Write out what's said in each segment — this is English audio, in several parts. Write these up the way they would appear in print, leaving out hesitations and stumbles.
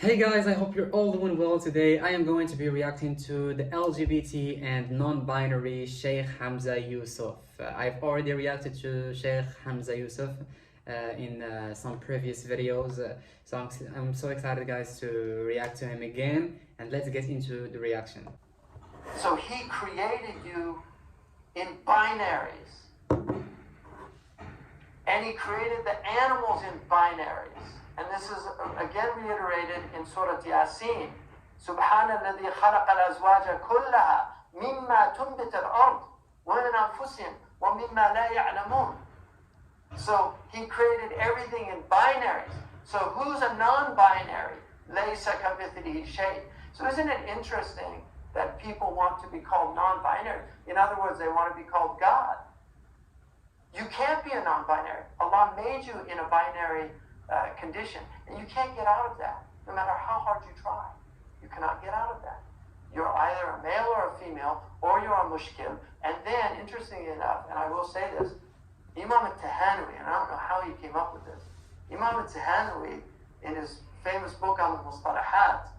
Hey guys, I hope you're all doing well today. I am going to be reacting to the LGBT and non-binary Shaykh Hamza Yusuf. I've already reacted to Shaykh Hamza Yusuf in some previous videos, so I'm so excited guys to react to him again, and let's get into the reaction. So he created you in binaries. And he created the animals in binaries. And this is again reiterated in Surah Yasin. سبحان الذي خلق الأزواج كلها مما تنبت الأرض ومن أنفسهم ومما لا يعلمون. So he created everything in binaries. So who's a non-binary? ليس كمثله شيء. So isn't it interesting that people want to be called non-binary? In other words, they want to be called God. You can't be a non-binary. Allah made you in a binary condition, and you can't get out of that, no matter how hard you try. You cannot get out of that. You're either a male or a female, or you're a mushkil. And then, interestingly enough, and I will say this, Imam al-Tahanwi, and I don't know how he came up with this, Imam al-Tahanwi, in his famous book on the Mustalahat,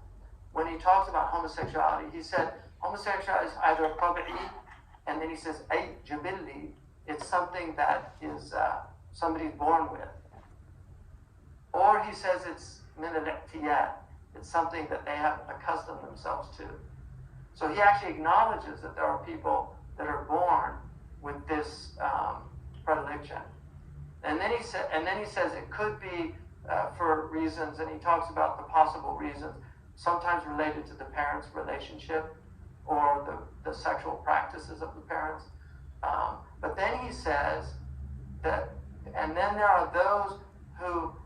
when he talks about homosexuality, he said, homosexuality is either tabi'i, and then he says, ay jabilli, it's something that is somebody's born with. Or he says it's min al-i'tiyad, it's something that they have accustomed themselves to. So he actually acknowledges that there are people that are born with this predilection. And then he says it could be for reasons, and he talks about the possible reasons, sometimes related to the parents' relationship or the sexual practices of the parents. But then he says that, and then there are those who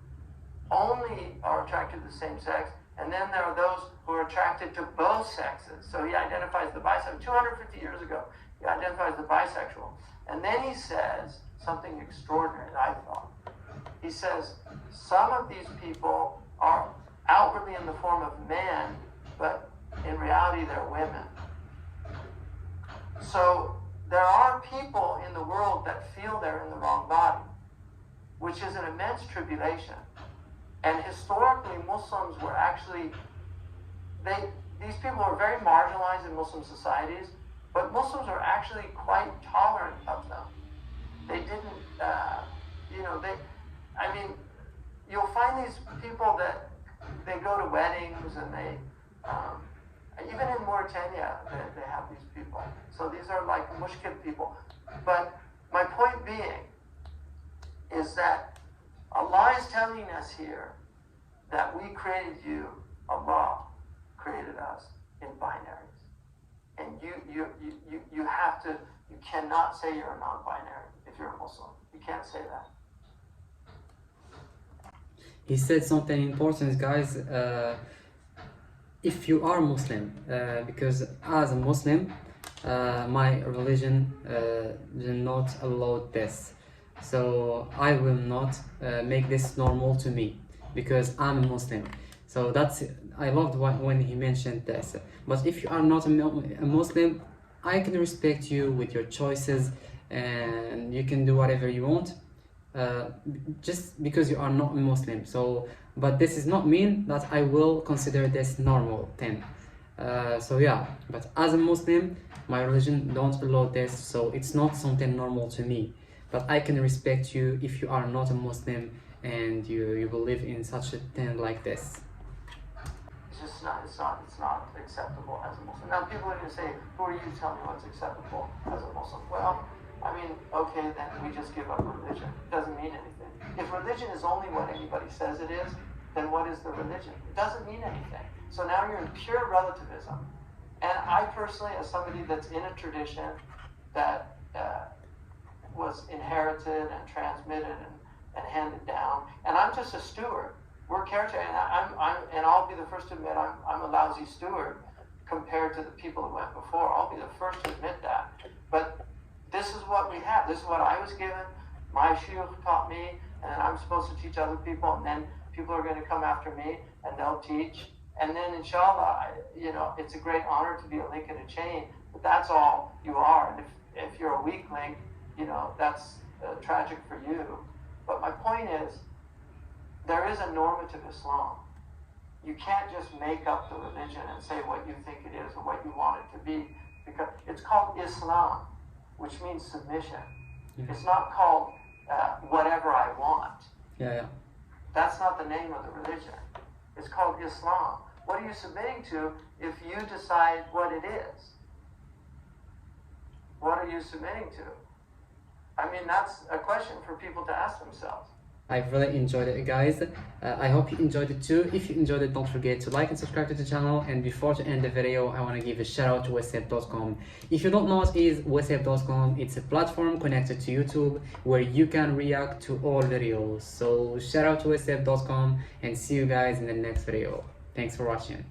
only are attracted to the same sex, and then there are those who are attracted to both sexes. So he identifies the bisexual. 250 years ago, he identifies the bisexual. And then he says something extraordinary, I thought. He says some of these people are outwardly in the form of men, but in reality they're women. So there are people in the world that feel they're in the wrong body, which is an immense tribulation. And historically, Muslims were actually, these people were very marginalized in Muslim societies, but Muslims are actually quite tolerant of them. They didn't, you'll find these people that they go to weddings and they, even in Mauritania, they have these people. So these are like mushkil people. But my point being is that Allah is telling us here that we created you, Allah created us in binaries. And you have to, you cannot say you're a non-binary if you're a Muslim. You can't say that. He said something important, guys. If you are Muslim, because as a Muslim, my religion do not allow this, so I will not make this normal to me because I'm a Muslim. So that's, I loved when he mentioned this. But if you are not a Muslim, I can respect you with your choices, and you can do whatever you want, just because you are not a Muslim. So, but this does not mean that I will consider this normal thing. So yeah, but as a Muslim, my religion don't allow this, so it's not something normal to me. But I can respect you if you are not a Muslim and you believe in such a thing like this. It's not acceptable as a Muslim. Now people are going to say, who are you to tell me what's acceptable as a Muslim? Well, I mean, okay, then we just give up religion. It doesn't mean anything. If religion is only what anybody says it is, then what is the religion? It doesn't mean anything. So now you're in pure relativism. And I personally, as somebody that's in a tradition that was inherited and transmitted and handed down, and I'm just a steward. We're caretaker, and I'll be the first to admit I'm a lousy steward compared to the people who went before. I'll be the first to admit that. But this is what we have. This is what I was given. My shuyukh taught me, and then I'm supposed to teach other people, and then people are going to come after me, and they'll teach. And then, inshallah, it's a great honor to be a link in a chain, but that's all you are. And if you're a weak link, that's tragic for you. But my point is, there is a normative Islam. You can't just make up the religion and say what you think it is or what you want it to be, because it's called Islam, which means submission. It's not called whatever I want. That's not the name of the religion. It's called Islam. What are you submitting to if you decide what it is? What are you submitting to? I mean, that's a question for people to ask themselves. I've really enjoyed it, guys. I hope you enjoyed it too. If you enjoyed it, don't forget to like and subscribe to the channel. And before to end the video, I want to give a shout out to whatsapp.com. If you don't know what is whatsapp.com, it's a platform connected to YouTube where you can react to all videos. So shout out to whatsapp.com and see you guys in the next video. Thanks for watching.